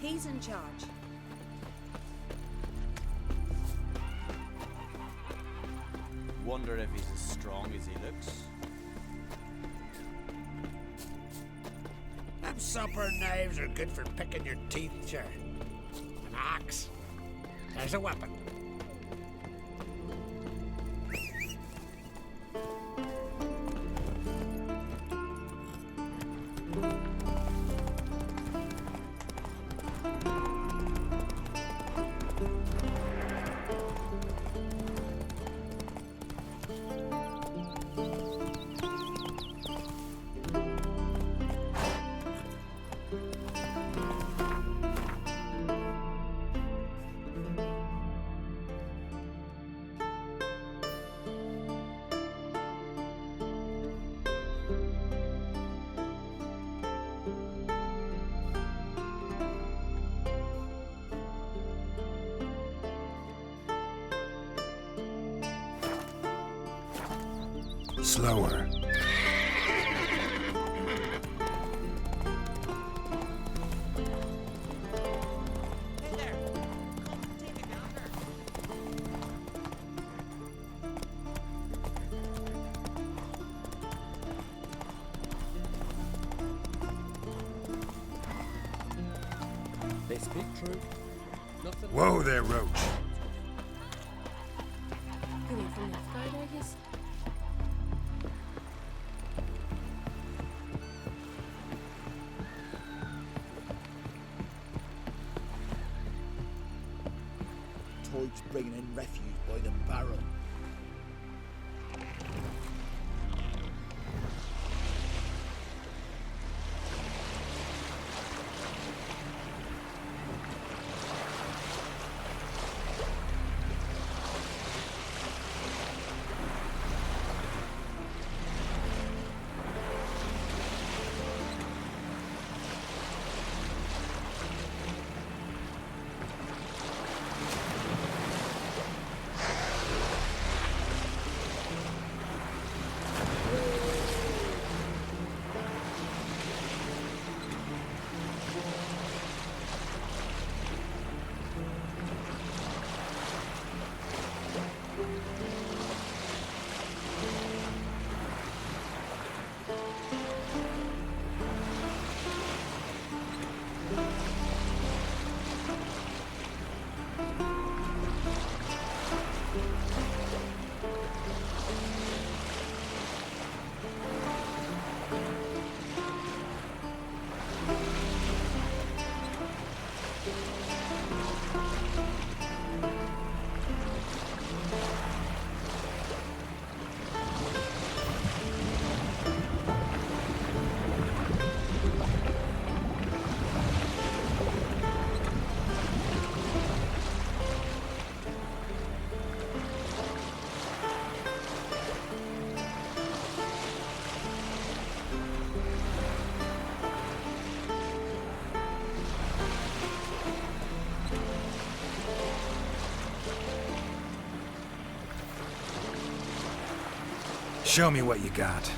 He's in charge. Wonder if he's as strong as he looks. Them supper knives are good for picking your teeth, sure. An axe. There's a weapon. Slower. They speak true. Nothing. Whoa there, Roach. Coming from the side, I guess. Toid's bringing in refuse by the barrel. Show me what you got.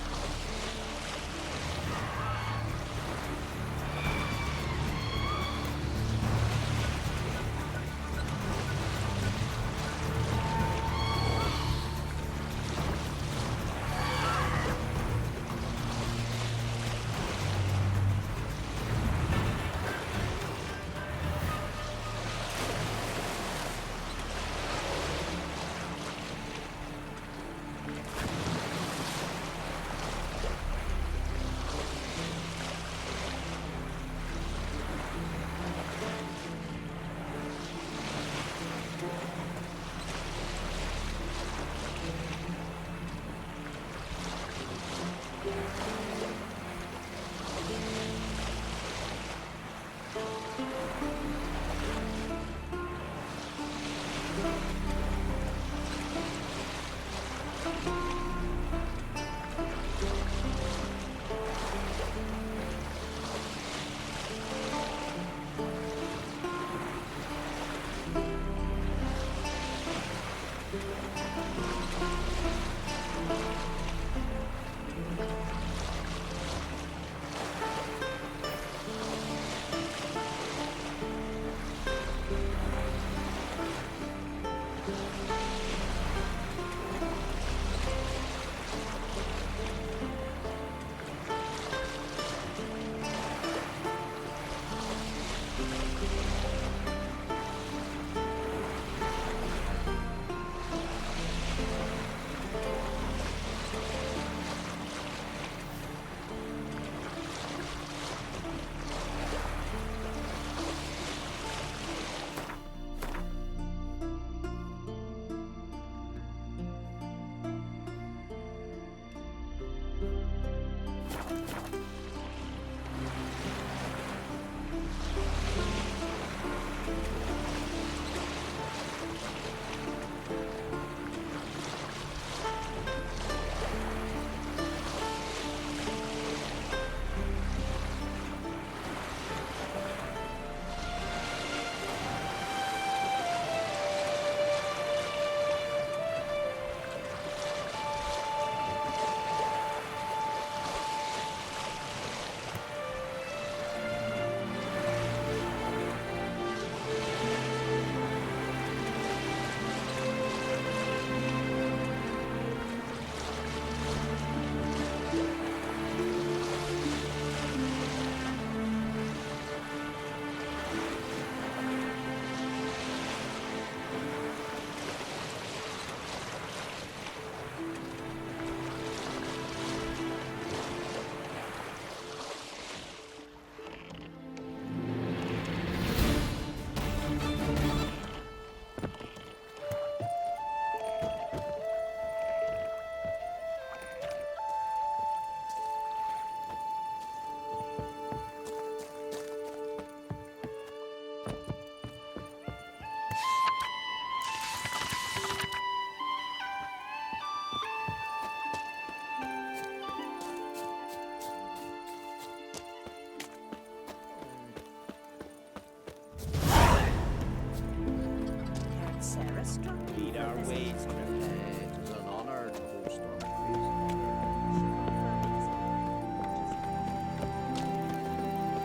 Sarah struck. Lead our ways. It was an honor to host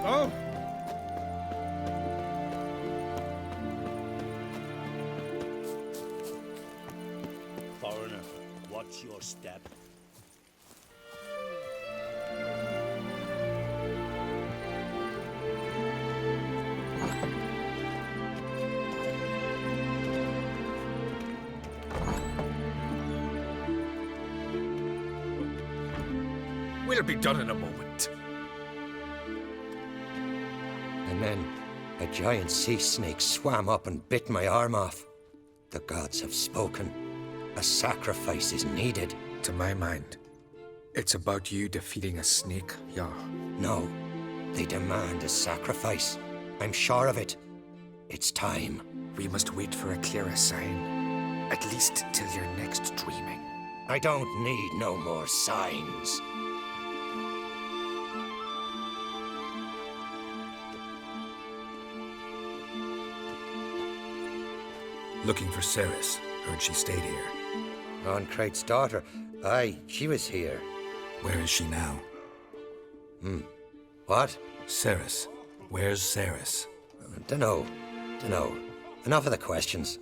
Oh! Foreigner, watch your step. We'll be done in a moment. And then a giant sea snake swam up and bit my arm off. The gods have spoken. A sacrifice is needed. To my mind, it's about you defeating a snake, yeah. No, they demand a sacrifice. I'm sure of it. It's time. We must wait for a clearer sign. At least till your next dreaming. I don't need no more signs. Looking for Ceres. Heard she stayed here. Ron Crate's daughter. Aye, she was here. Where is she now? What? Ceres. Where's Ceres? Dunno. Enough of the questions.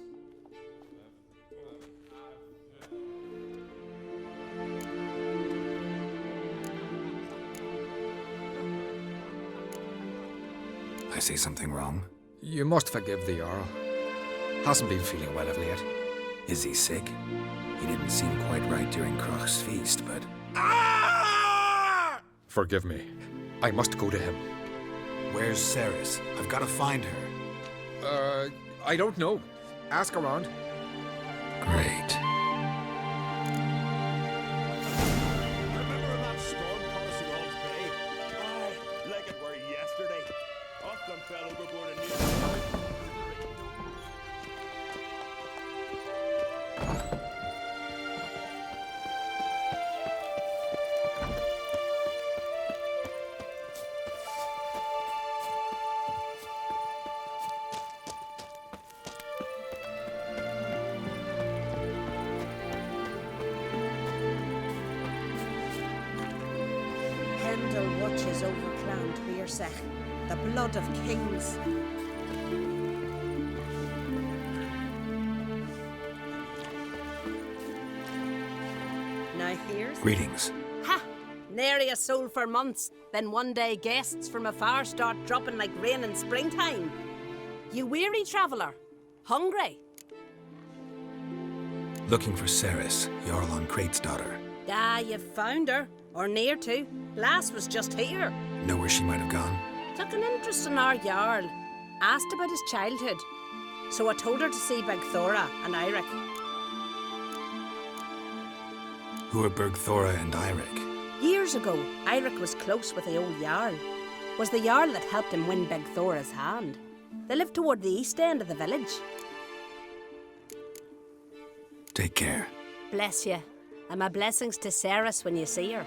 I say something wrong? You must forgive the Jarl. Hasn't been feeling well of late. Is he sick? He didn't seem quite right during Crach's feast, but... Forgive me. I must go to him. Where's Ceres? I've got to find her. I don't know. Ask around. Great. Remember that storm coming to Old Bay? Aye, like it were yesterday. Often fell overboard and nearly... Pendle watches over Clan Tweersech, the blood of kings. Now here's... Greetings. Ha! Nary a soul for months, then one day guests from afar start dropping like rain in springtime. You weary traveller? Hungry? Looking for Ceres, Jarl on Crate's daughter. Ah, you've found her. Or near to. Lass was just here. Know where she might have gone? Took an interest in our Jarl. Asked about his childhood. So I told her to see Bergthora and Eirik. Who are Bergthora and Eirik? Years ago, Eirik was close with the old Jarl. Was the Jarl that helped him win Bergthora's hand. They lived toward the east end of the village. Take care. Bless you. And my blessings to Ceres when you see her.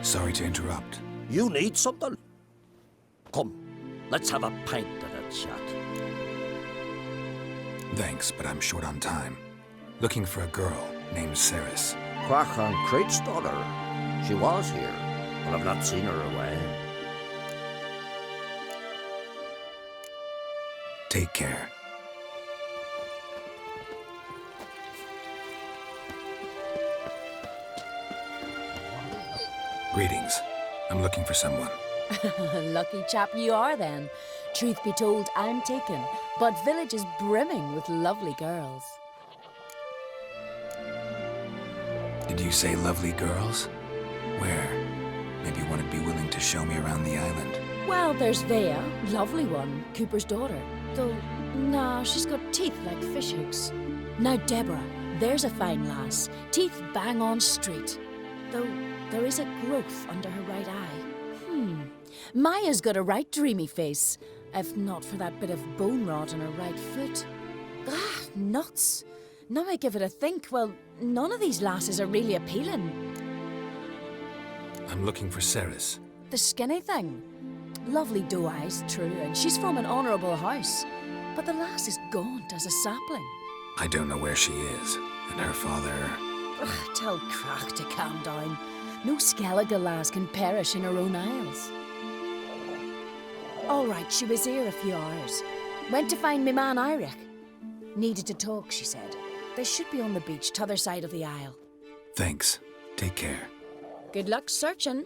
Sorry to interrupt. You need something? Come, let's have a pint and a chat. Thanks, but I'm short on time. Looking for a girl named Ceres. Crach on Crate's daughter. She was here, but I've not seen her away. Take care. Greetings. I'm looking for someone. Lucky chap you are then. Truth be told, I'm taken, but village is brimming with lovely girls. Did you say lovely girls? Where? Maybe one would be willing to show me around the island. Well, there's Vea, lovely one, Cooper's daughter. Though, nah, she's got teeth like fish hooks. Now Deborah, there's a fine lass, teeth bang on straight. Though there is a growth under her right eye. Maya's got a right dreamy face, if not for that bit of bone rot on her right foot. Ah, nuts. Now I give it a think, well, none of these lasses are really appealing. I'm looking for Ceres. The skinny thing. Lovely doe eyes, true, and she's from an honourable house. But the lass is gaunt as a sapling. I don't know where she is, and her father... Ugh, tell Crach to calm down. No Skellige lass can perish in her own isles. All right, she was here a few hours. Went to find me man Iric. Needed to talk, she said. They should be on the beach, t'other side of the isle. Thanks. Take care. Good luck searching.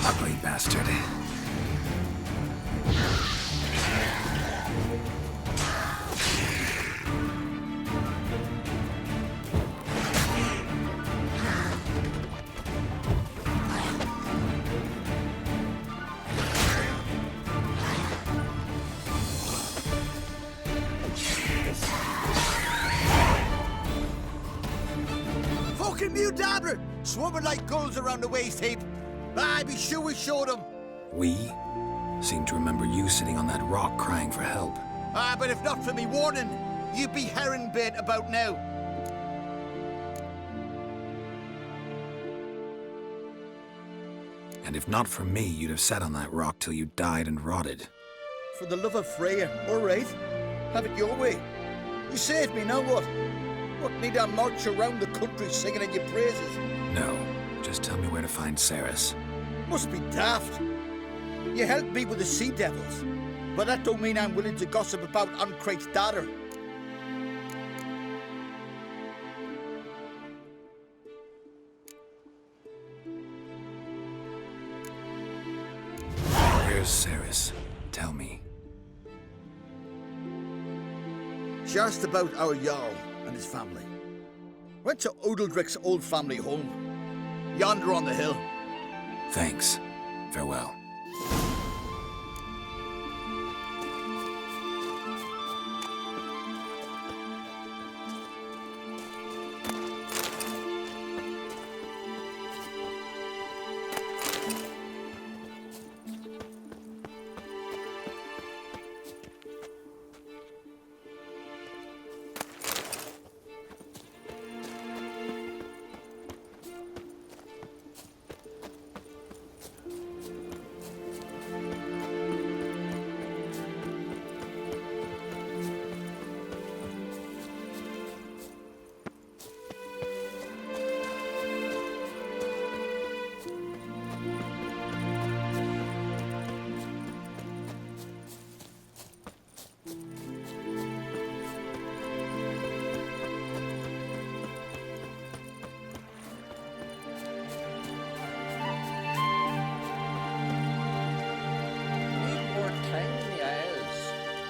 Ugly bastard. Fucking Mudabra! Swarming like gulls around the waist heap. Aye, be sure we showed them. We seem to remember you sitting on that rock crying for help. Ah, but if not for me warning, you'd be herring bait about now. And if not for me, you'd have sat on that rock till you died and rotted. For the love of Freya, all right. Have it your way. You saved me, now what? What, need I march around the country singing in your praises? No, just tell me where to find Ceres. Must be daft. You helped me with the sea devils, but that don't mean I'm willing to gossip about Uncrate's daughter. Where's Ceres? Tell me. She asked about our Jarl and his family. Went to Odeldrick's old family home, yonder on the hill. Thanks. Farewell.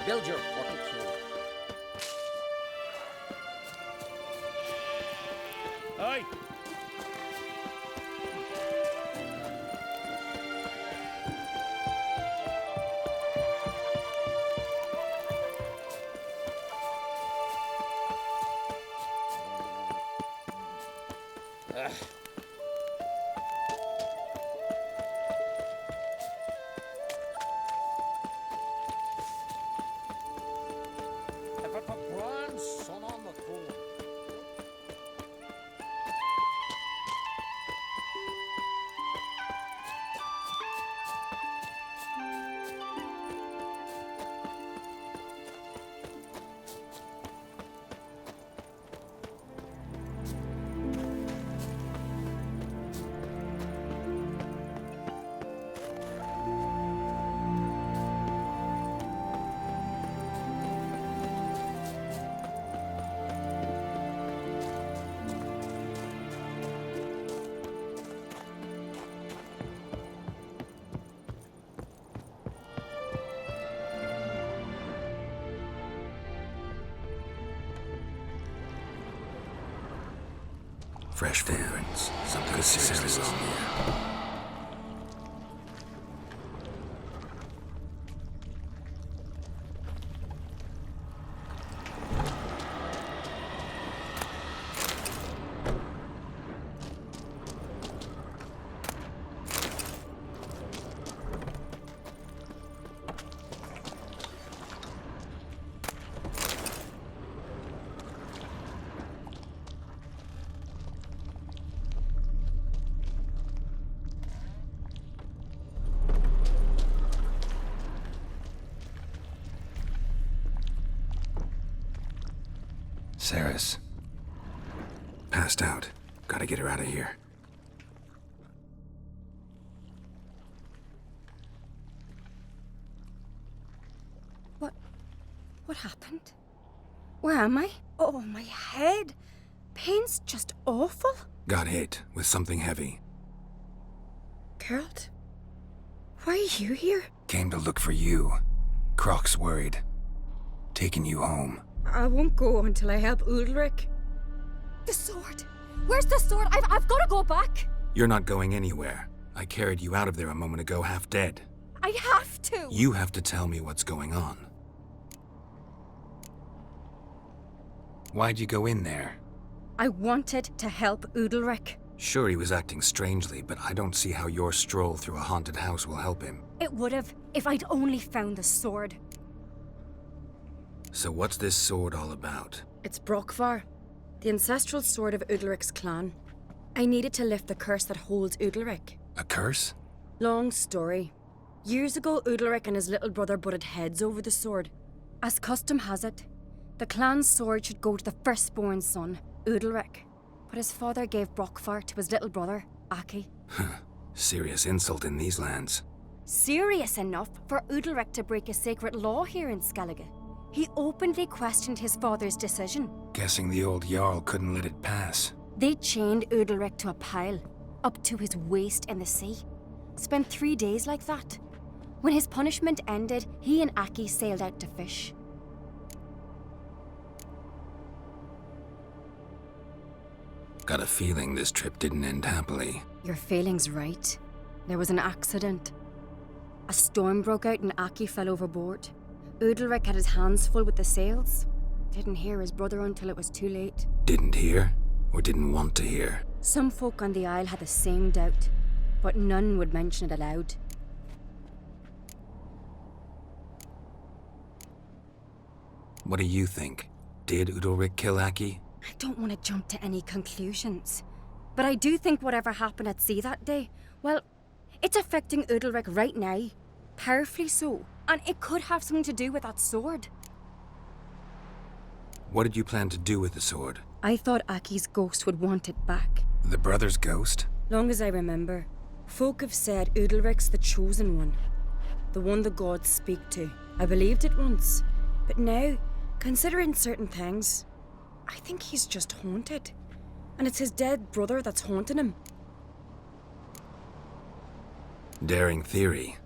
Build your fortitude. Aye. If I put bronze sun on the coal. Fresh footprints. Something seriously wrong here. Sarah's passed out. Gotta get her out of here. What happened? Where am I? Oh, my head. Pain's just awful. Got hit with something heavy. Geralt? Why are you here? Came to look for you. Croc's worried. Taking you home. I won't go until I help Ulrich. The sword! Where's the sword? I've got to go back! You're not going anywhere. I carried you out of there a moment ago half dead. I have to! You have to tell me what's going on. Why'd you go in there? I wanted to help Ulrich. Sure, he was acting strangely, but I don't see how your stroll through a haunted house will help him. It would have, if I'd only found the sword. So what's this sword all about? It's Brockvar, the ancestral sword of Udalric's clan. I needed to lift the curse that holds Udalric. A curse? Long story. Years ago, Udalric and his little brother butted heads over the sword. As custom has it, the clan's sword should go to the firstborn son, Udalric. But his father gave Brockvar to his little brother, Aki. Serious insult in these lands. Serious enough for Udalric to break a sacred law here in Skellige. He openly questioned his father's decision. Guessing the old Jarl couldn't let it pass. They chained Udalric to a pile, up to his waist in the sea. Spent 3 days like that. When his punishment ended, he and Aki sailed out to fish. Got a feeling this trip didn't end happily. Your feeling's right. There was an accident. A storm broke out and Aki fell overboard. Udalric had his hands full with the sails. Didn't hear his brother until it was too late. Didn't hear? Or didn't want to hear? Some folk on the Isle had the same doubt, but none would mention it aloud. What do you think? Did Udalric kill Aki? I don't want to jump to any conclusions, but I do think whatever happened at sea that day, well, it's affecting Udalric right now. Powerfully so. And it could have something to do with that sword. What did you plan to do with the sword? I thought Aki's ghost would want it back. The brother's ghost? Long as I remember, folk have said Udalric's the chosen one. The one the gods speak to. I believed it once. But now, considering certain things, I think he's just haunted. And it's his dead brother that's haunting him. Daring theory.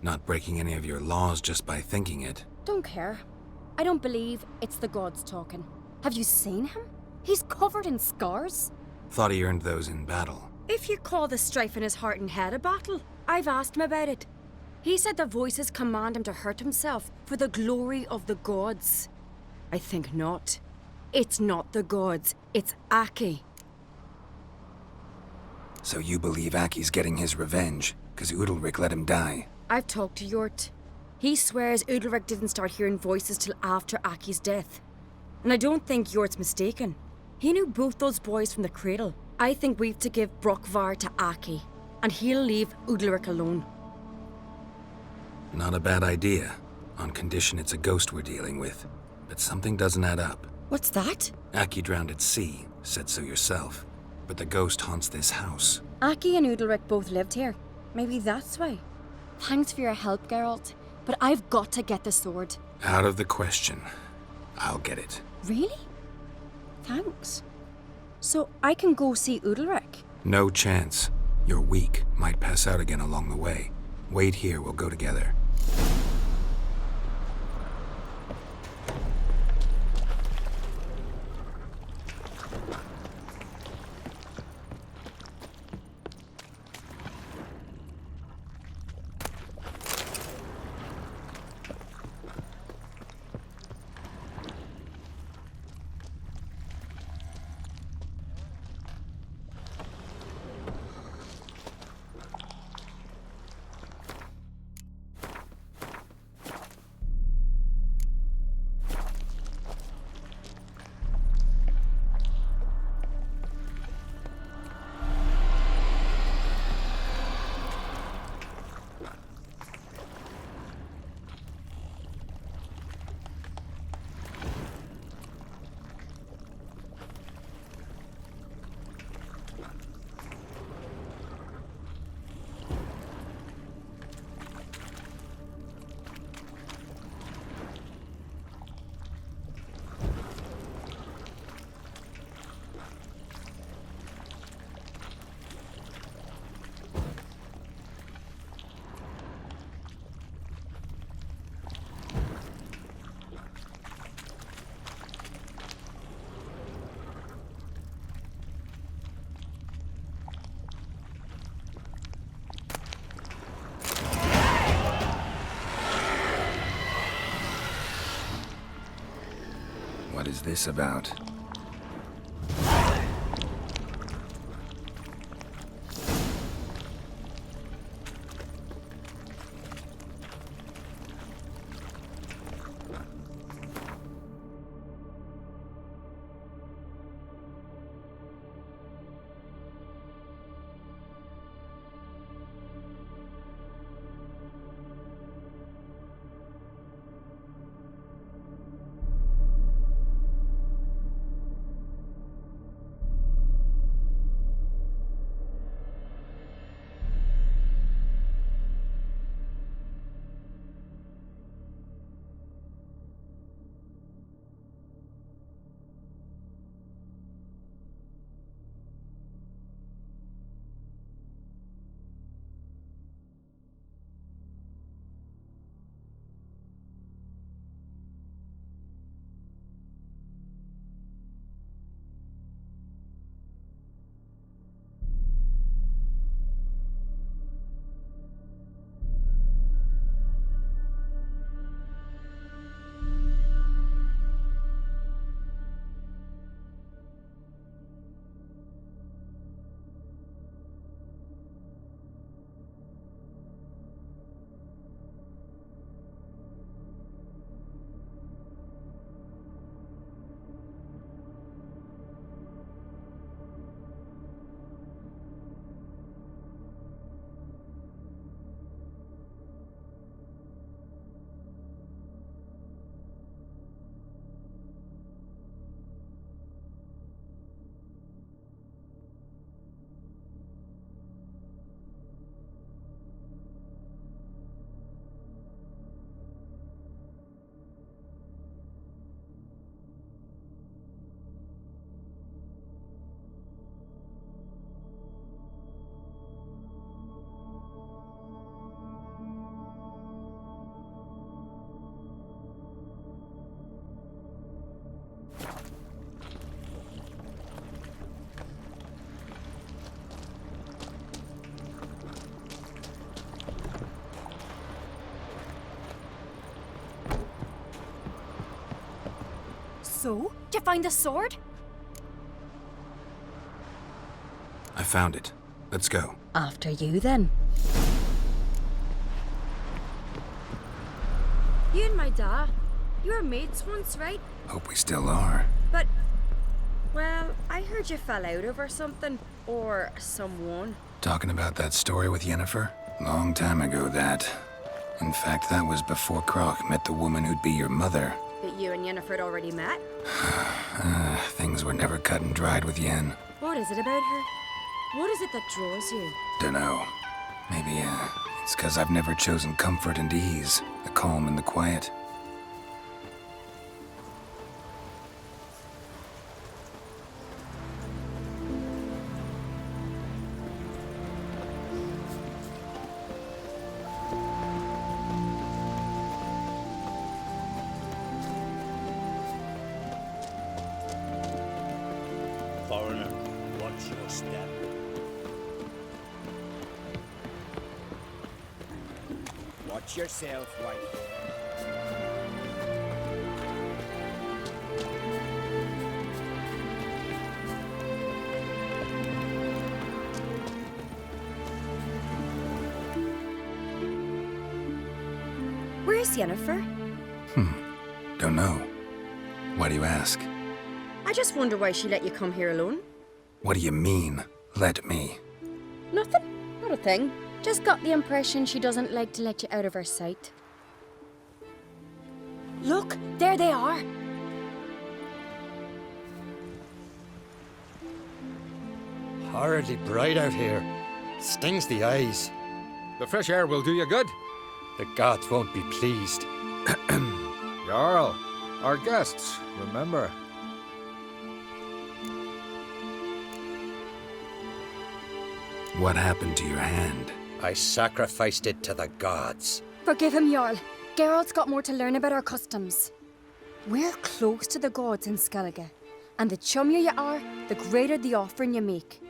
Not breaking any of your laws just by thinking it. Don't care. I don't believe it's the gods talking. Have you seen him? He's covered in scars. Thought he earned those in battle. If you call the strife in his heart and head a battle, I've asked him about it. He said the voices command him to hurt himself for the glory of the gods. I think not. It's not the gods, it's Aki. So you believe Aki's getting his revenge, because Udalric let him die? I've talked to Yort. He swears Udalric didn't start hearing voices till after Aki's death. And I don't think Yort's mistaken. He knew both those boys from the cradle. I think we've to give Brockvar to Aki, and he'll leave Udalric alone. Not a bad idea, on condition it's a ghost we're dealing with. But something doesn't add up. What's that? Aki drowned at sea, said so yourself. But the ghost haunts this house. Aki and Udalric both lived here. Maybe that's why. Thanks for your help, Geralt. But I've got to get the sword. Out of the question. I'll get it. Really? Thanks. So I can go see Udalric? No chance. You're weak. Might pass out again along the way. Wait here, we'll go together. is this about? So, did you find the sword? I found it. Let's go. After you, then. You and my dad, you were mates once, right? Hope we still are. But, well, I heard you fell out over something. Or someone. Talking about that story with Yennefer? Long time ago, that. In fact, that was before Croc met the woman who'd be your mother. But you and Yennefer had already met? Things were never cut and dried with Yen. What is it about her? What is it that draws you? Dunno. Maybe, it's 'cause I've never chosen comfort and ease, the calm and the quiet. Foreigner, watch your step. Watch yourself, wife. Where's Yennefer? Don't know. Why do you ask? I just wonder why she let you come here alone. What do you mean, let me? Nothing. Not a thing. Just got the impression she doesn't like to let you out of her sight. Look, there they are. Horridly bright out here. Stings the eyes. The fresh air will do you good. The gods won't be pleased. Jarl, our guests, remember. What happened to your hand? I sacrificed it to the gods. Forgive him, Jarl. Geralt's got more to learn about our customs. We're close to the gods in Skellige, and the chummier you are, the greater the offering you make.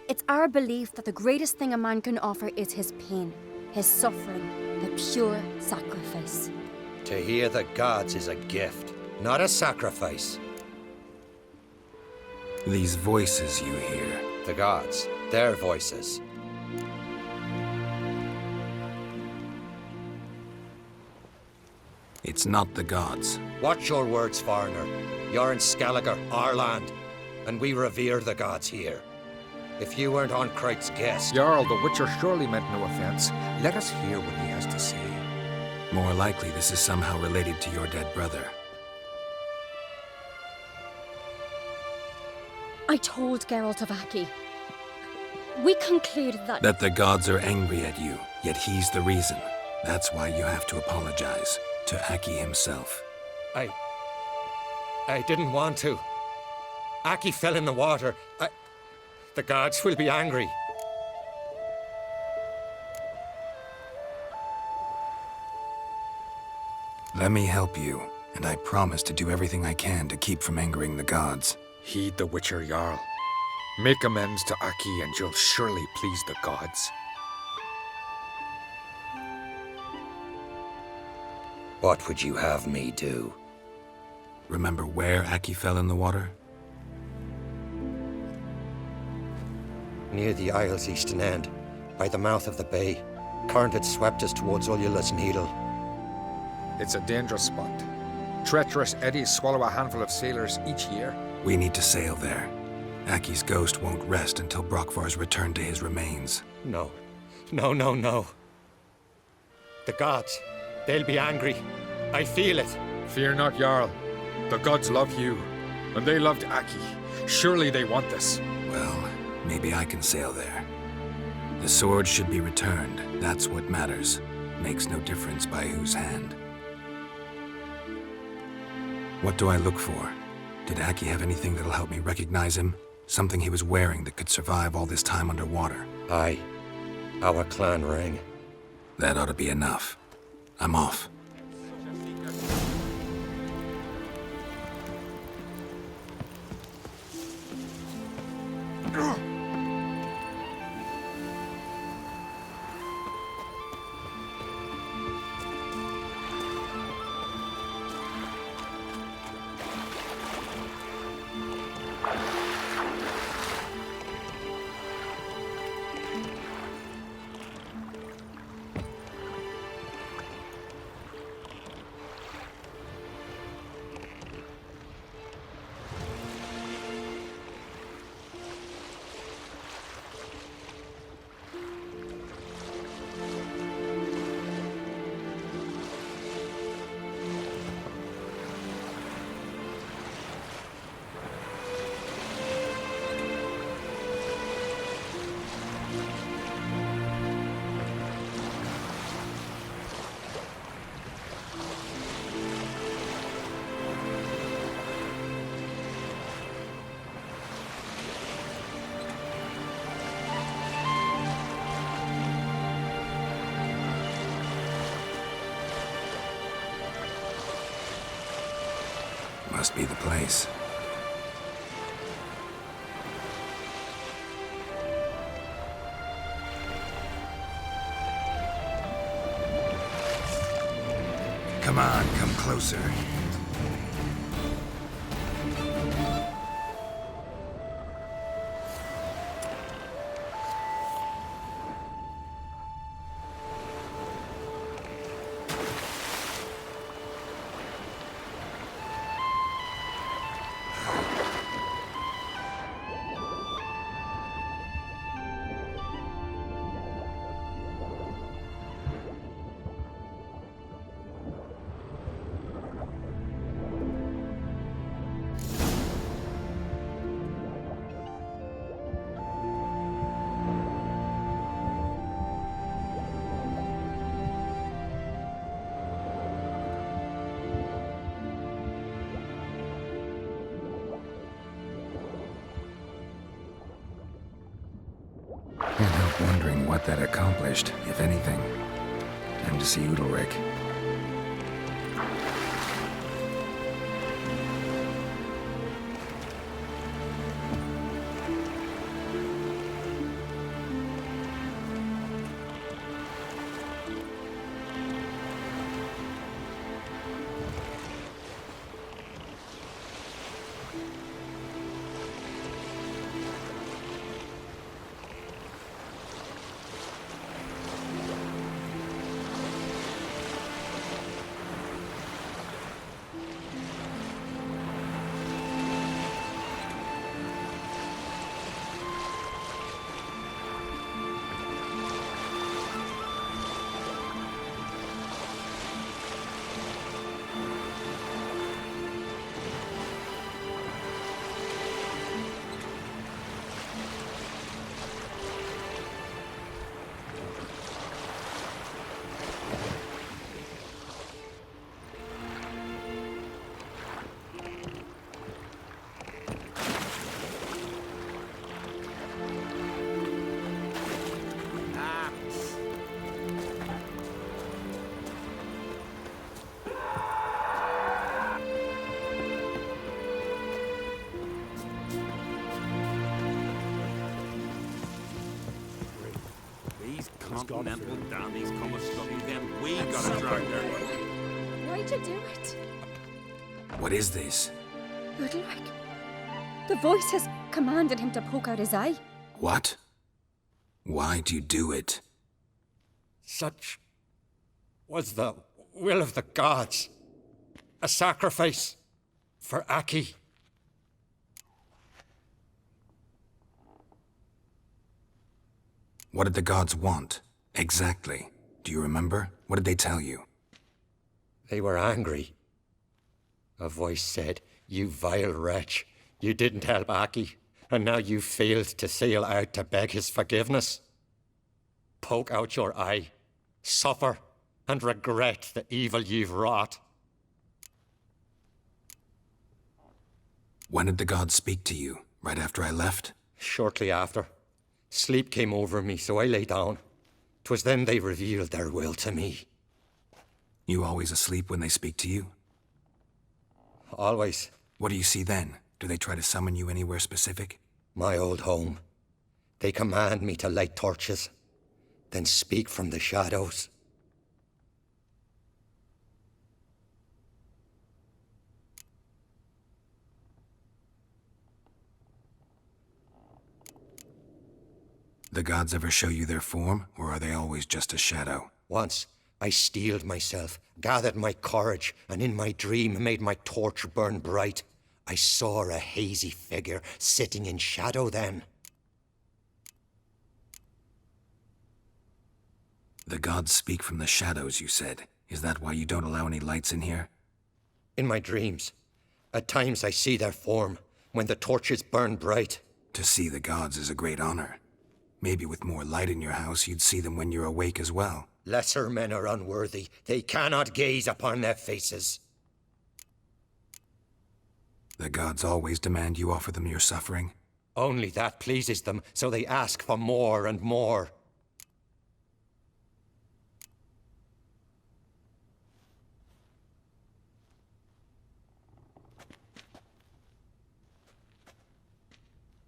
It's our belief that the greatest thing a man can offer is his pain, his suffering, the pure sacrifice. To hear the gods is a gift, not a sacrifice. These voices you hear. The gods, their voices. It's not the gods. Watch your words, foreigner. You're in Skelliger, our land, and we revere the gods here. If you weren't on Crite's guest... Jarl, the Witcher surely meant no offense. Let us hear what he has to say. More likely this is somehow related to your dead brother. I told Geralt of Aki. We concluded that the gods are angry at you, yet he's the reason. That's why you have to apologize to Aki himself. I didn't want to. Aki fell in the water. The gods will be angry. Let me help you, and I promise to do everything I can to keep from angering the gods. Heed the Witcher Jarl. Make amends to Aki and you'll surely please the gods. What would you have me do? Remember where Aki fell in the water? Near the Isle's eastern end, by the mouth of the bay. Current had swept us towards Ullula's Needle. It's a dangerous spot. Treacherous eddies swallow a handful of sailors each year. We need to sail there. Aki's ghost won't rest until Brokvar's returned to his remains. No. No. The gods, they'll be angry. I feel it. Fear not, Jarl. The gods love you, and they loved Aki. Surely they want this. Well, maybe I can sail there. The sword should be returned. That's what matters. Makes no difference by whose hand. What do I look for? Did Aki have anything that'll help me recognize him? Something he was wearing that could survive all this time underwater? Aye. Our clan ring. That ought to be enough. I'm off. Must be the place. Come on, come closer. Can't help wondering what that accomplished, if anything. Time to see Udalric. continental dandies come a study, then we gotta drag their... Why'd you do it? What is this? Udalric. The voice has commanded him to poke out his eye. What? Why do you do it? Such was the will of the gods. A sacrifice for Aki. What did the gods want? Exactly. Do you remember? What did they tell you? They were angry. A voice said, "You vile wretch, you didn't help Aki, and now you failed to sail out to beg his forgiveness. Poke out your eye, suffer, and regret the evil you've wrought." When did the gods speak to you? Right after I left? Shortly after. Sleep came over me, so I lay down. 'Twas then they revealed their will to me. You always asleep when they speak to you? Always. What do you see then? Do they try to summon you anywhere specific? My old home. They command me to light torches, then speak from the shadows. The gods ever show you their form, or are they always just a shadow? Once, I steeled myself, gathered my courage, and in my dream made my torch burn bright. I saw a hazy figure sitting in shadow then. The gods speak from the shadows, you said. Is that why you don't allow any lights in here? In my dreams. At times I see their form, when the torches burn bright. To see the gods is a great honor. Maybe with more light in your house, you'd see them when you're awake as well. Lesser men are unworthy. They cannot gaze upon their faces. The gods always demand you offer them your suffering? Only that pleases them, so they ask for more and more.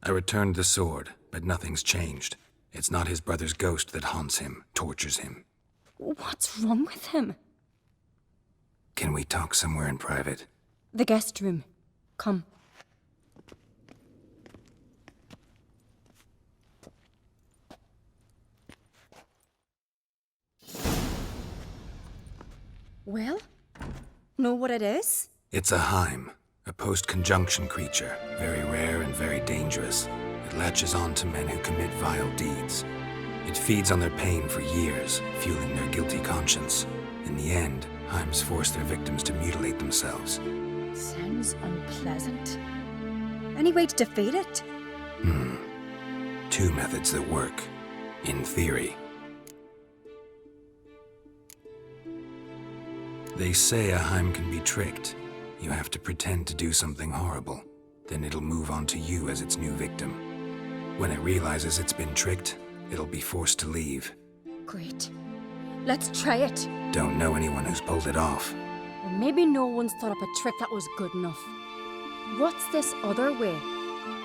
I returned the sword, but nothing's changed. It's not his brother's ghost that haunts him, tortures him. What's wrong with him? Can we talk somewhere in private? The guest room. Come. Well? Know what it is? It's a Heim, a post-conjunction creature, very rare and very dangerous. It latches on to men who commit vile deeds. It feeds on their pain for years, fueling their guilty conscience. In the end, Heims force their victims to mutilate themselves. Sounds unpleasant. Any way to defeat it? Two methods that work, in theory. They say a Heim can be tricked. You have to pretend to do something horrible. Then it'll move on to you as its new victim. When it realizes it's been tricked, it'll be forced to leave. Great. Let's try it. Don't know anyone who's pulled it off. Or maybe no one's thought up a trick that was good enough. What's this other way?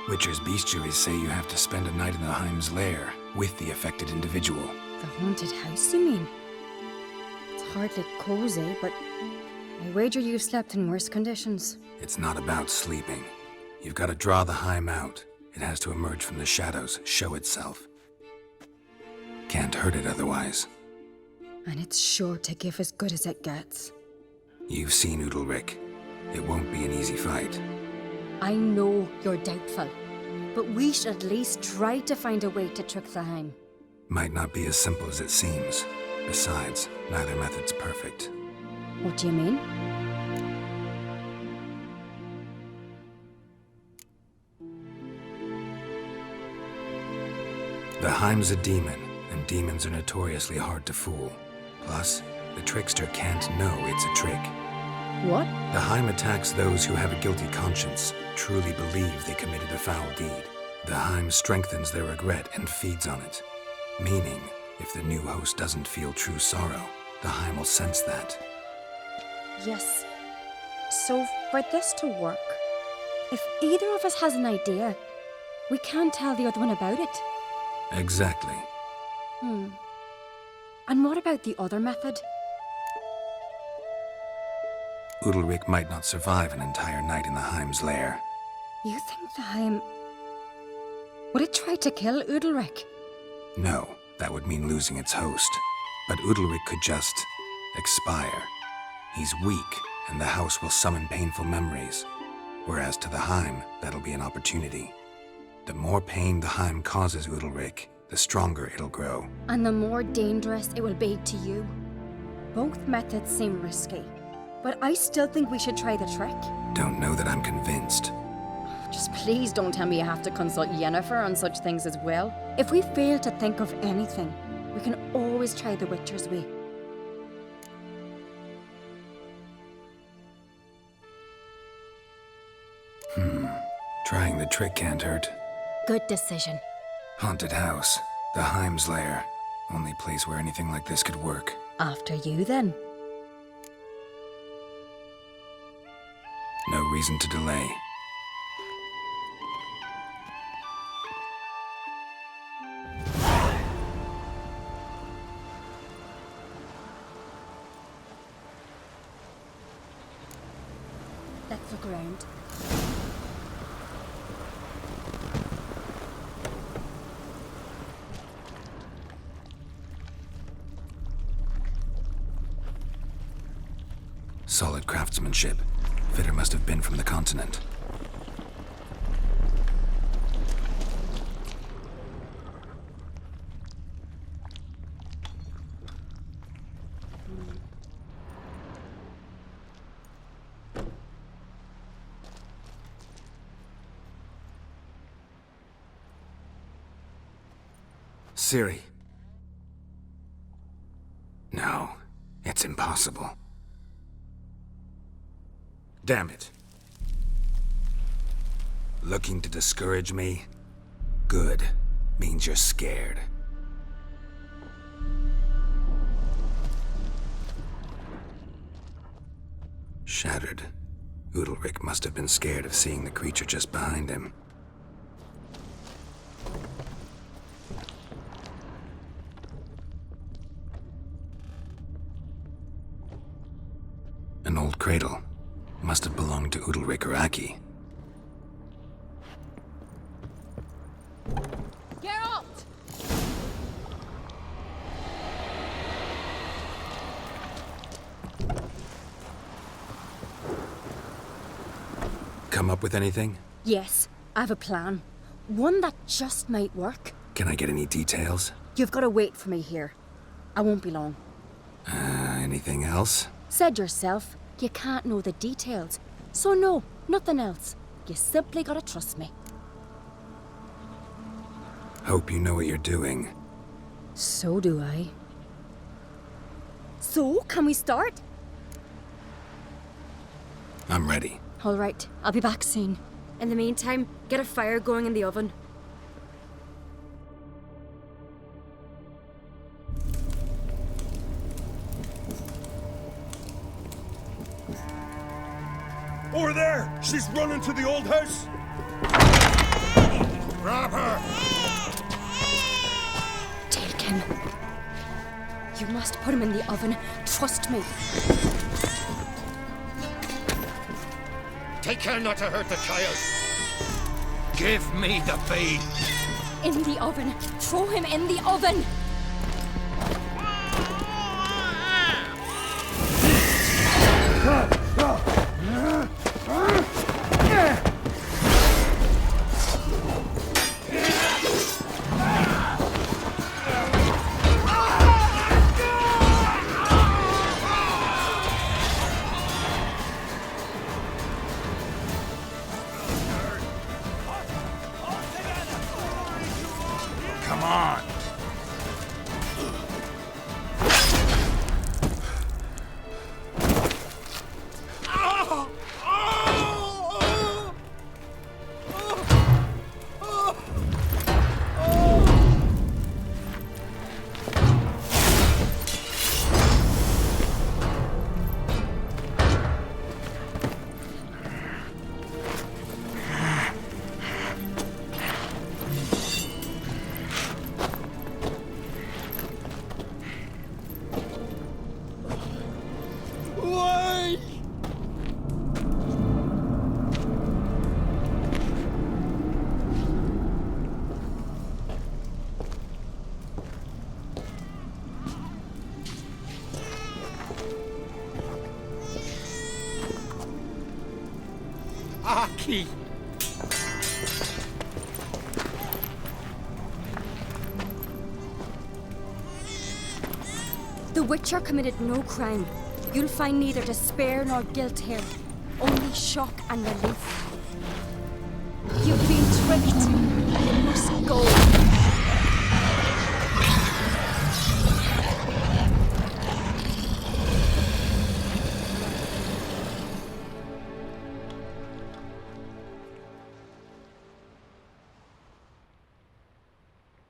Witcher's bestiaries say you have to spend a night in the Heim's lair with the affected individual. The haunted house, you mean? It's hardly cozy, but I wager you've slept in worse conditions. It's not about sleeping. You've got to draw the Heim out. It has to emerge from the shadows, show itself. Can't hurt it otherwise. And it's sure to give as good as it gets. You've seen Udalric. It won't be an easy fight. I know you're doubtful, but we should at least try to find a way to trick the Heim. Might not be as simple as it seems. Besides, neither method's perfect. What do you mean? The Heim's a demon, and demons are notoriously hard to fool. Plus, the trickster can't know it's a trick. What? The Heim attacks those who have a guilty conscience, truly believe they committed a foul deed. The Heim strengthens their regret and feeds on it. Meaning, if the new host doesn't feel true sorrow, the Heim will sense that. Yes. So, for this to work, if either of us has an idea, we can't tell the other one about it. Exactly. And what about the other method? Udalric might not survive an entire night in the Heim's lair. You think the Heim... Would it try to kill Udalric? No, that would mean losing its host. But Udalric could just expire. He's weak, and the house will summon painful memories. Whereas to the Heim, that'll be an opportunity. The more pain the Heim causes Udalric, the stronger it'll grow. And the more dangerous it will be to you. Both methods seem risky, but I still think we should try the trick. Don't know that I'm convinced. Just please don't tell me you have to consult Yennefer on such things as well. If we fail to think of anything, we can always try the Witcher's way. Trying the trick can't hurt. Good decision. Haunted house. The Heim's lair. Only place where anything like this could work. After you, then. No reason to delay. Let's look around. Solid craftsmanship. Fitter must have been from the continent. Ciri. No, it's impossible. Damn it. Looking to discourage me? Good. Means you're scared. Shattered. Udalric must have been scared of seeing the creature just behind him. An old cradle. Must have belonged to Udalric or Aki. Geralt! Come up with anything? Yes, I have a plan. One that just might work. Can I get any details? You've got to wait for me here. I won't be long. Anything else? Said yourself, you can't know the details. So no, nothing else. You simply gotta trust me. Hope you know what you're doing. So do I. So, can we start? I'm ready. All right, I'll be back soon. In the meantime, get a fire going in the oven. Over there! She's running to the old house! Grab her! Take him. You must put him in the oven. Trust me. Take care not to hurt the child. Give me the babe. In the oven. Throw him in the oven. Come on! Aki! The Witcher committed no crime. You'll find neither despair nor guilt here, only shock and relief. You've been tricked. You must go.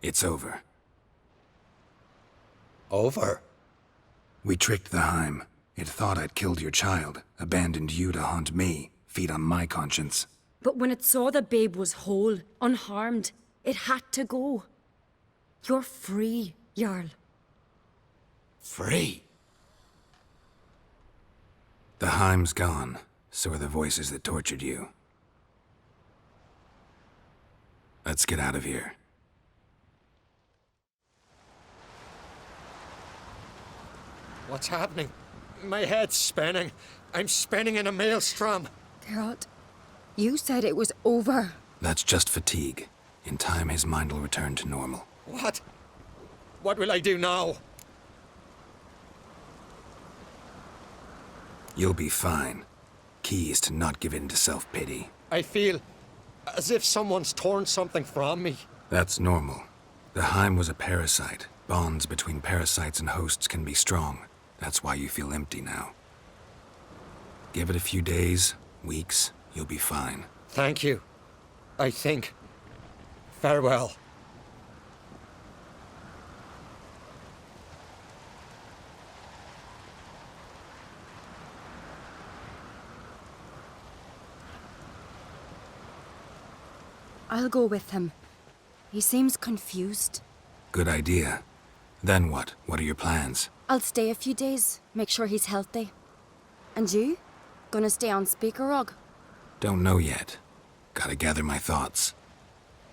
It's over. Over? We tricked the Heim. It thought I'd killed your child, abandoned you to haunt me, feed on my conscience. But when it saw the babe was whole, unharmed, it had to go. You're free, Jarl. Free? The Heim's gone, so are the voices that tortured you. Let's get out of here. What's happening? My head's spinning. I'm spinning in a maelstrom. Geralt, you said it was over. That's just fatigue. In time, his mind will return to normal. What? What will I do now? You'll be fine. Key is to not give in to self-pity. I feel as if someone's torn something from me. That's normal. The Heim was a parasite. Bonds between parasites and hosts can be strong. That's why you feel empty now. Give it a few days, weeks, you'll be fine. Thank you. I think. Farewell. I'll go with him. He seems confused. Good idea. Then what? What are your plans? I'll stay a few days, make sure he's healthy. And you? Gonna stay on Speaker Rog? Don't know yet. Gotta gather my thoughts.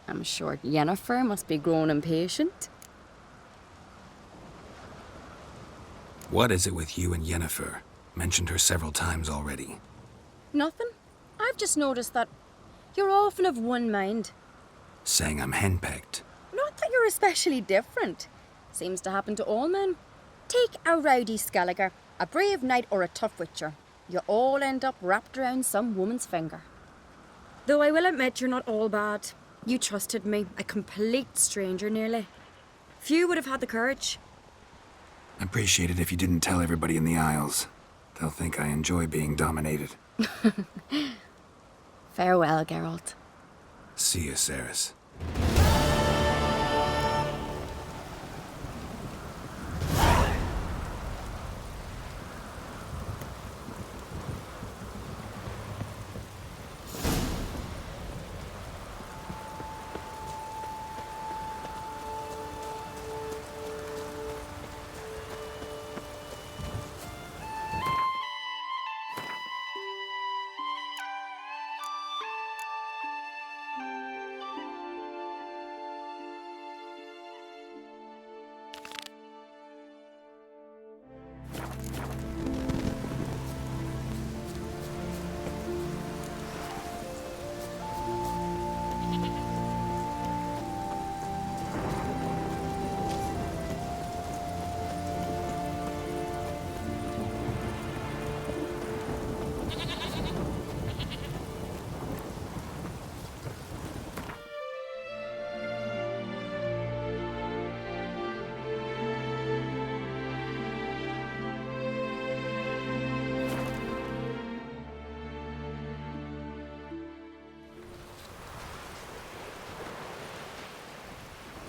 I'm sure Yennefer must be growing impatient. What is it with you and Yennefer? Mentioned her several times already. Nothing. I've just noticed that you're often of one mind. Saying I'm henpecked. Not that you're especially different. Seems to happen to all men. Take a rowdy Skelliger, a brave knight or a tough witcher. You all end up wrapped around some woman's finger. Though I will admit you're not all bad. You trusted me, a complete stranger nearly. Few would have had the courage. I'd appreciate it if you didn't tell everybody in the Isles. They'll think I enjoy being dominated. Farewell, Geralt. See you, Ceres.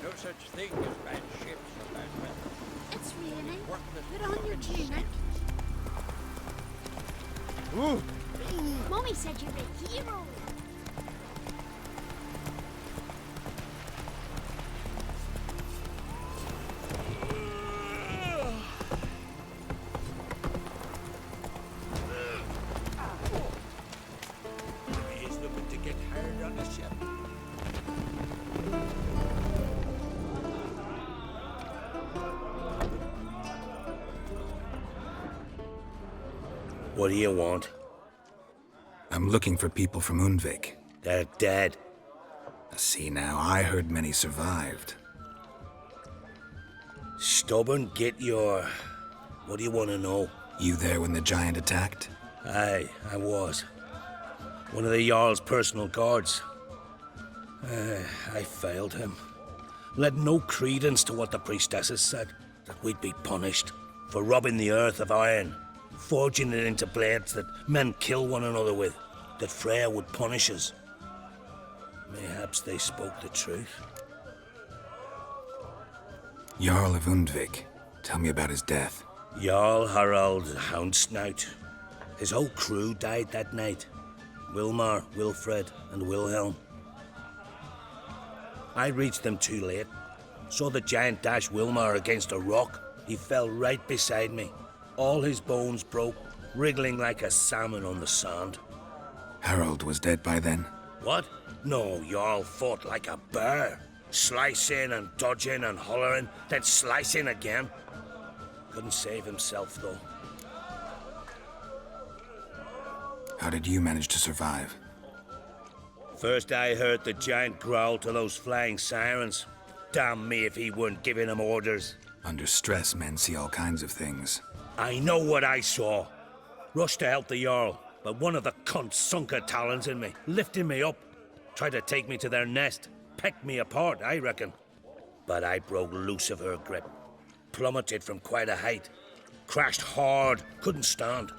No such thing as bad ships or bad weather. It's raining. Put on your tunic. Ooh! Mommy said you're a hero. He's looking to get hired on the ship. What do you want? I I'm looking for people from Undvik. They're dead. See now, I heard many survived. Stubborn, get your... What do you want to know? You there when the giant attacked? Aye, I was. One of the Jarl's personal guards. I failed him. Led no credence to what the priestesses said, that we'd be punished for robbing the earth of iron, forging it into blades that men kill one another with, that Freya would punish us. Mayhaps they spoke the truth. Jarl of Undvik. Tell me about his death. Jarl Harald Houndsnout. His whole crew died that night. Wilmar, Wilfred, and Wilhelm. I reached them too late. Saw the giant dash Wilmar against a rock. He fell right beside me. All his bones broke, wriggling like a salmon on the sand. Harold was dead by then? What? No, Jarl fought like a bear. Slicing and dodging and hollering, then slicing again. Couldn't save himself, though. How did you manage to survive? First I heard the giant growl to those flying sirens. Damn me if he weren't giving them orders. Under stress, men see all kinds of things. I know what I saw. Rushed to help the Jarl, but one of the cunts sunk her talons in me, lifting me up. Tried to take me to their nest. Pecked me apart, I reckon. But I broke loose of her grip. Plummeted from quite a height. Crashed hard, couldn't stand.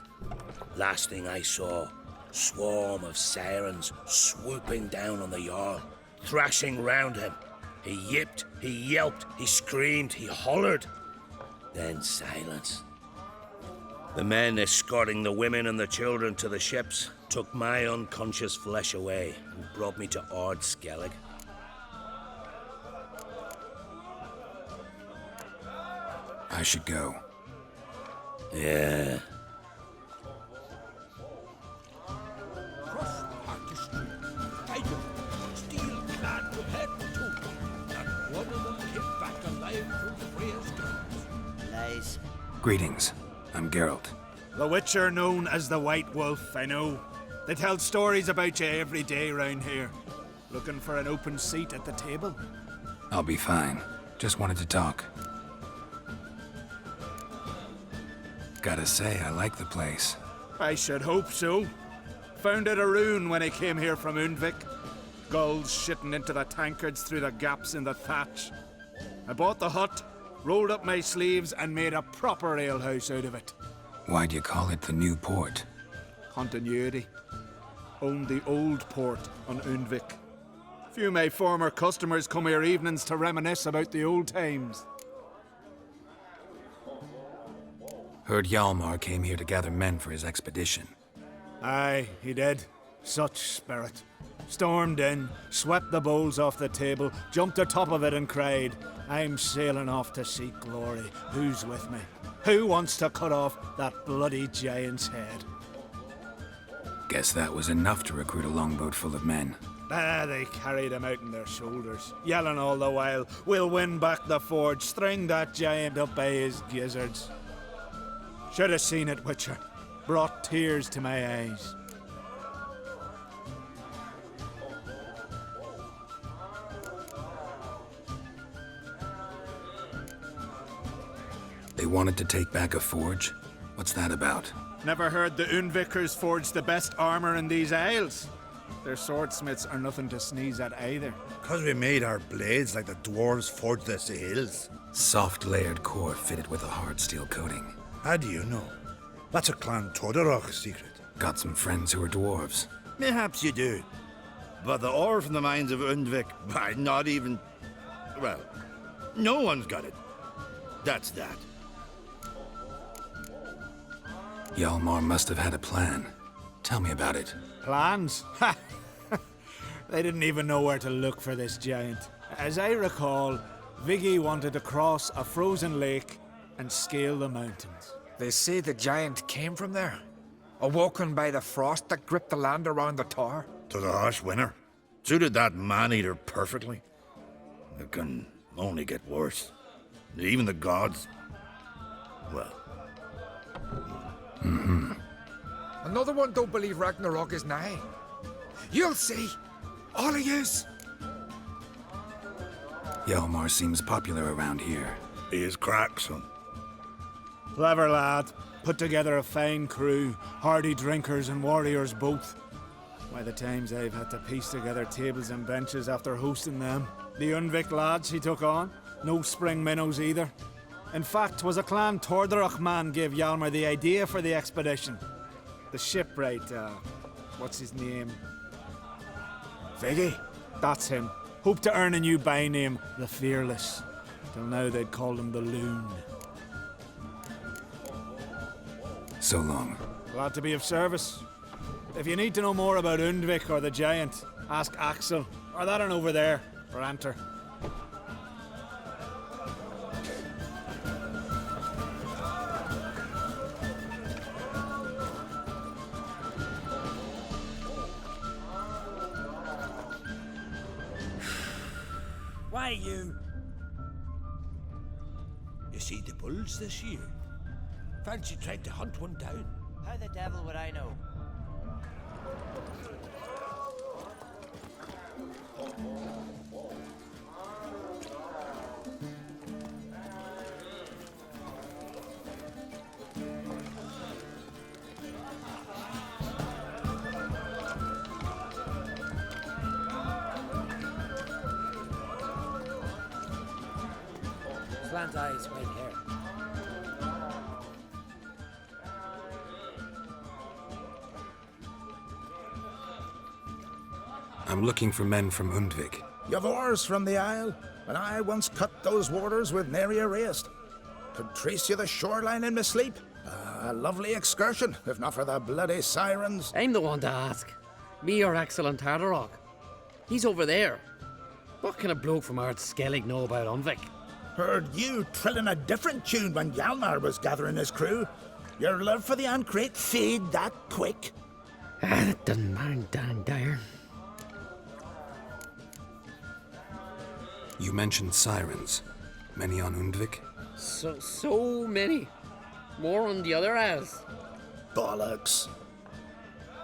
Last thing I saw, swarm of sirens swooping down on the Jarl, thrashing round him. He yipped, he yelped, he screamed, he hollered. Then silence. The men escorting the women and the children to the ships took my unconscious flesh away and brought me to Ard Skellig. I should go. Yeah. Greetings. I'm Geralt. The Witcher known as the White Wolf, I know. They tell stories about you every day round here. Looking for an open seat at the table? I'll be fine. Just wanted to talk. Gotta say, I like the place. I should hope so. Found it a ruin when I came here from Undvik. Gulls shitting into the tankards through the gaps in the thatch. I bought the hut, rolled up my sleeves, and made a proper alehouse out of it. Why'd you call it the New Port? Continuity. Owned the old port on Undvik. Few of my former customers come here evenings to reminisce about the old times. Heard Hjalmar came here to gather men for his expedition. Aye, he did. Such spirit. Stormed in, swept the bowls off the table, jumped atop of it and cried, "I'm sailing off to seek glory. Who's with me? Who wants to cut off that bloody giant's head?" Guess that was enough to recruit a longboat full of men. They carried him out on their shoulders, yelling all the while, "We'll win back the forge, string that giant up by his gizzards." Should have seen it, Witcher. Brought tears to my eyes. They wanted to take back a forge? What's that about? Never heard the Undvikers forged the best armor in these isles. Their swordsmiths are nothing to sneeze at either. 'Cause we made our blades like the dwarves forged their sails. Soft layered core fitted with a hard steel coating. How do you know? That's a Clan Todorok secret. Got some friends who are dwarves. Mayhaps you do. But the ore from the mines of Undvik, why, not even... Well, no one's got it. That's that. Hjalmar must have had a plan. Tell me about it. Plans? Ha! They didn't even know where to look for this giant. As I recall, Viggy wanted to cross a frozen lake and scale the mountains. They say the giant came from there, awoken by the frost that gripped the land around the tower. To the harsh winter. Suited that man-eater perfectly. It can only get worse. Even the gods... Well... Another one don't believe Ragnarok is nigh. You'll see. All of yous. Hjalmar seems popular around here. He is crack, son. Clever lad. Put together a fine crew, hardy drinkers and warriors both. By the times I've had to piece together tables and benches after hosting them. The Undvik lads he took on, no spring minnows either. In fact, 'twas a clan Tordarach man gave Hjalmar the idea for the expedition. The shipwright, what's his name? Viggy? That's him. Hoped to earn a new byname, the Fearless. Till now they'd called him the Loon. So long. Glad to be of service. If you need to know more about Undvik or the Giant, ask Axel, or that one over there, for Anter. Why, you see the bulls this year? Fancy trying to hunt one down. How the devil would I know? Slant eyes, white hair. I'm looking for men from Undvik. You've oars from the Isle, and I once cut those waters with nary a rest. Could trace you the shoreline in my sleep. A lovely excursion, if not for the bloody sirens. I'm the one to ask. Me or Axel and Tardarok. He's over there. What can a bloke from Ard Skellig know about Undvik? Heard you trilling a different tune when Hjalmar was gathering his crew. Your love for the Ancrate fade that quick. That doesn't mind Dan Dyer. You mentioned sirens. Many on Undvik? So many. More on the other as. Bollocks.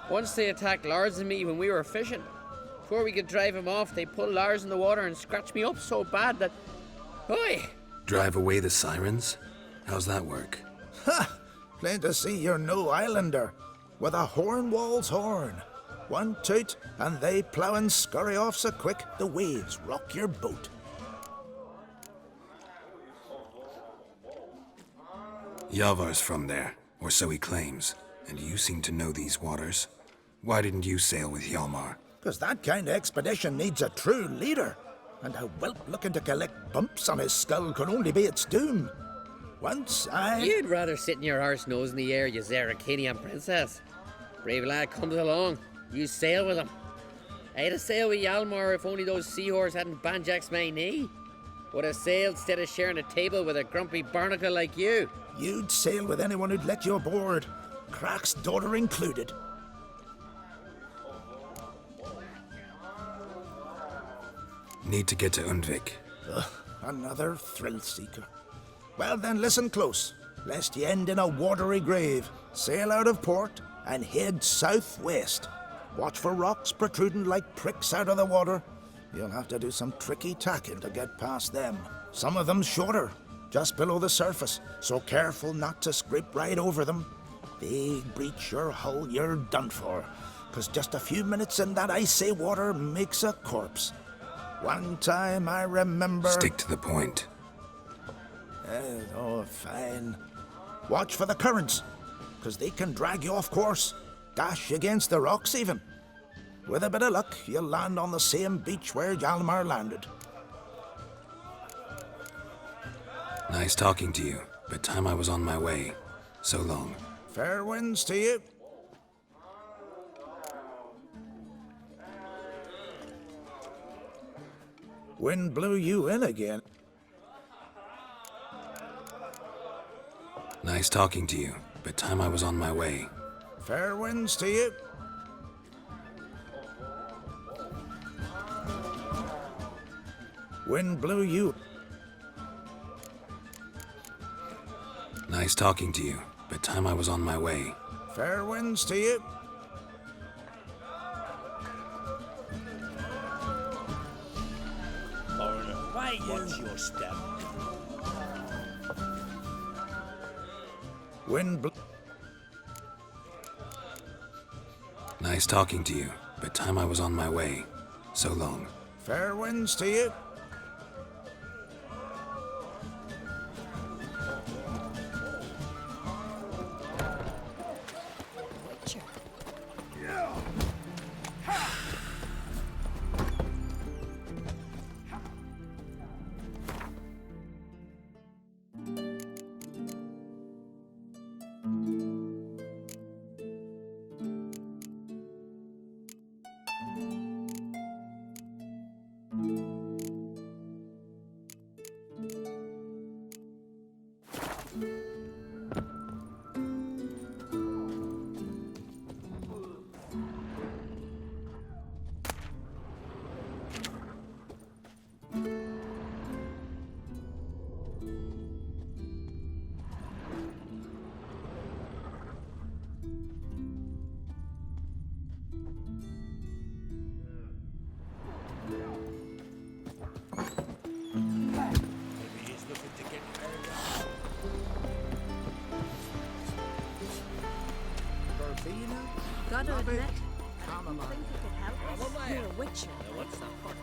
Once they attacked Lars and me when we were fishing. Before we could drive him off, they pulled Lars in the water and scratched me up so bad that... Oi! Drive away the sirens? How's that work? Ha! Plain to see you're no islander. With a horn wall's horn. One toot, and they plough and scurry off so quick the waves rock your boat. Yavar's from there, or so he claims, and you seem to know these waters. Why didn't you sail with Hjalmar? 'Cause that kind of expedition needs a true leader, and a whelp looking to collect bumps on his skull could only be its doom. Once You'd rather sit in your arse nose in the air, you Zarakanian princess. Brave lad comes along, you sail with him. I'd have sailed with Hjalmar if only those seahorse hadn't banjaxed my knee. Would have sailed instead of sharing a table with a grumpy barnacle like you. You'd sail with anyone who'd let you aboard, Crack's daughter included. Need to get to Undvik. Another thrill seeker. Well then, listen close, lest ye end in a watery grave. Sail out of port and head southwest. Watch for rocks protruding like pricks out of the water. You'll have to do some tricky tacking to get past them. Some of them shorter, just below the surface, so careful not to scrape right over them. They breach your hull, you're done for, 'cause just a few minutes in that icy water makes a corpse. One time I remember... Stick to the point. Oh, fine. Watch for the currents, 'cause they can drag you off course, dash against the rocks even. With a bit of luck, you'll land on the same beach where Hjalmar landed. Nice talking to you, but time I was on my way. So long. Fair winds to you. Wind blew you in again. Nice talking to you, but time I was on my way. Fair winds to you. Wind blew you. Nice talking to you, but time I was on my way. Fair winds to you. Foreigner, watch your step. Wind Nice talking to you, but time I was on my way. So long. Fair winds to you. Gotta admit, I think you could help us. You're a witcher. What's that for?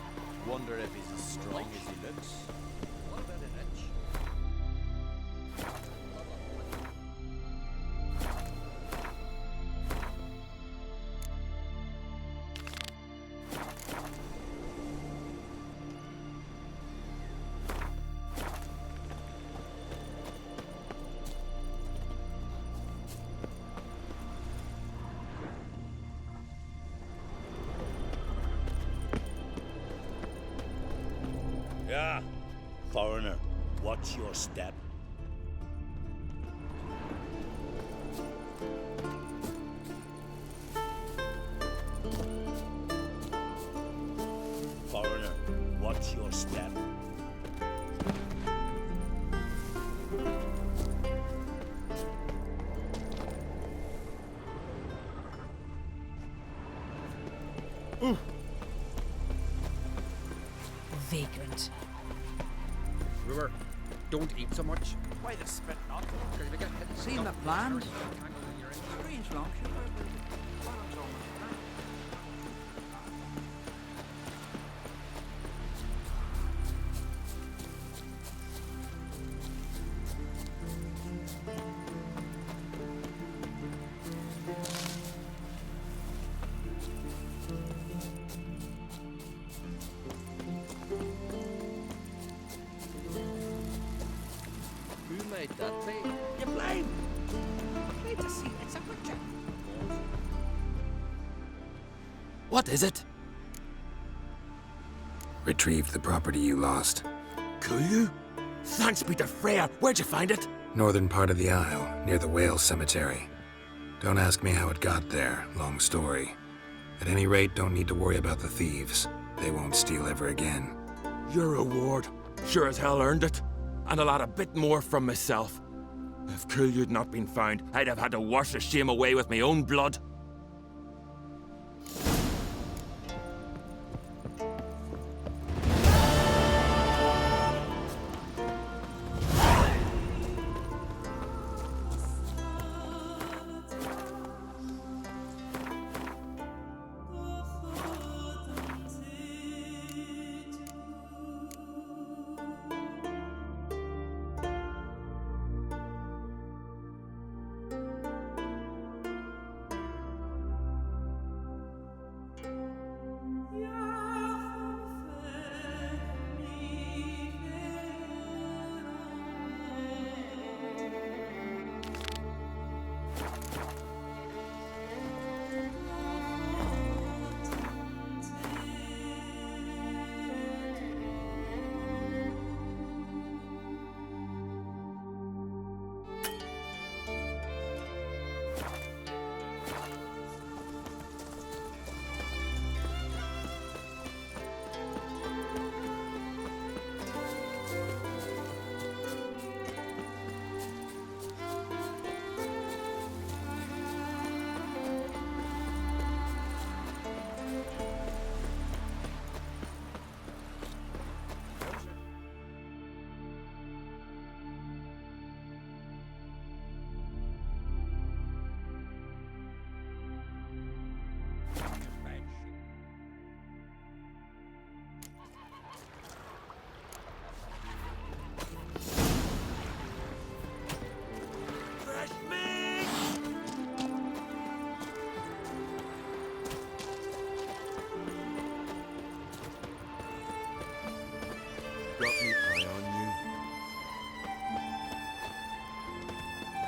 Wonder if he's as strong as he looks. What about an itch? Yeah, foreigner, watch your step. Foreigner, watch your step. Vagrant. Brewer, don't eat so much. Why the spit not? Seen the plans? Strange long. Who made that be? You blame! Need to see it's a picture. What is it? Retrieved the property you lost. Could you? Thanks be to Freya. Where'd you find it? Northern part of the Isle, near the whale cemetery. Don't ask me how it got there, long story. At any rate, don't need to worry about the thieves. They won't steal ever again. Your reward. Sure as hell earned it. And a lot a bit more from myself. If Killiud not been found, I'd have had to wash the shame away with my own blood.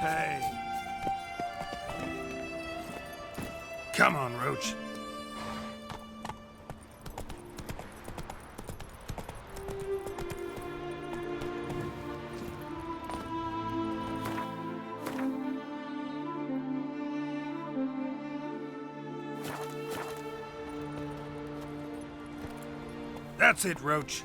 Hey. Come on, Roach. That's it, Roach.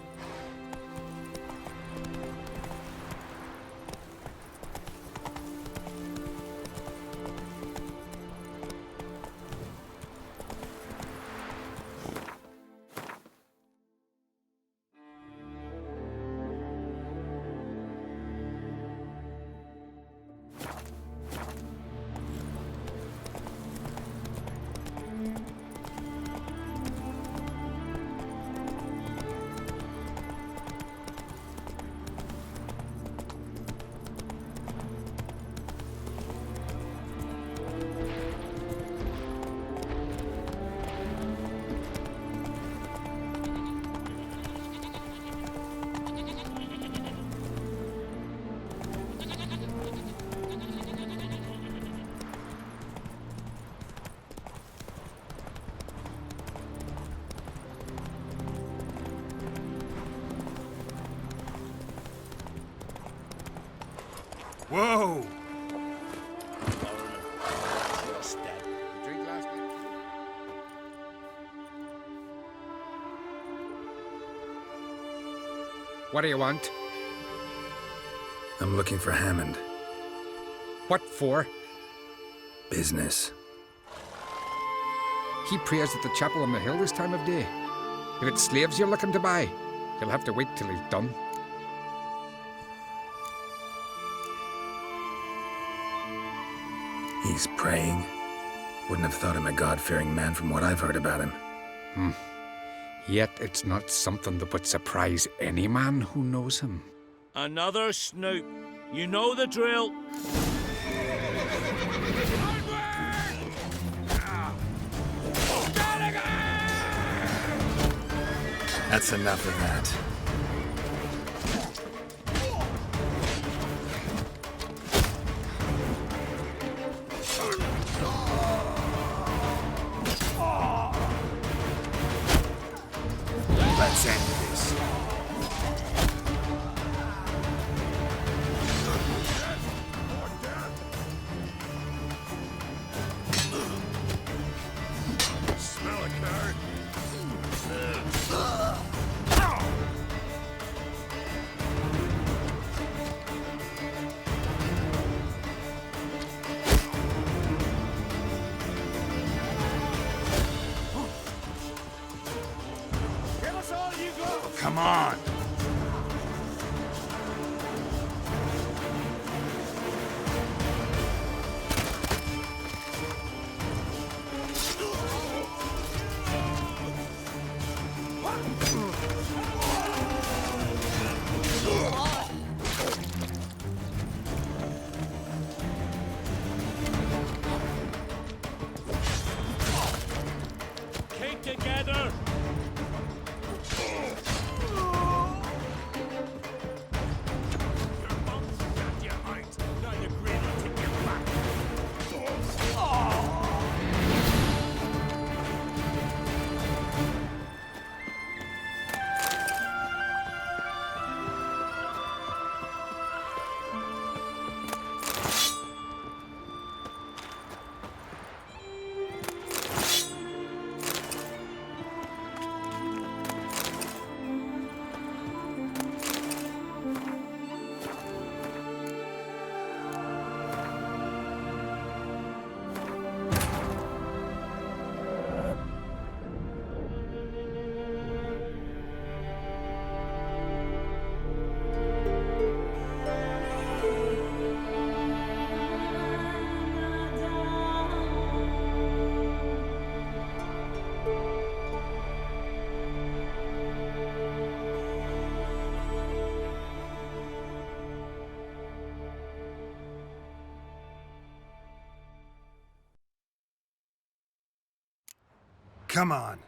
Whoa! Drink last night. What do you want? I'm looking for Hammond. What for? Business. He prays at the chapel on the hill this time of day. If it's slaves you're looking to buy, you'll have to wait till he's done. He's praying. Wouldn't have thought him a God-fearing man from what I've heard about him. Yet it's not something that would surprise any man who knows him. Another snoop. You know the drill. That's enough of that. Let's end this. Smell a card. Give us all you got. Come on. Keep together. Come on.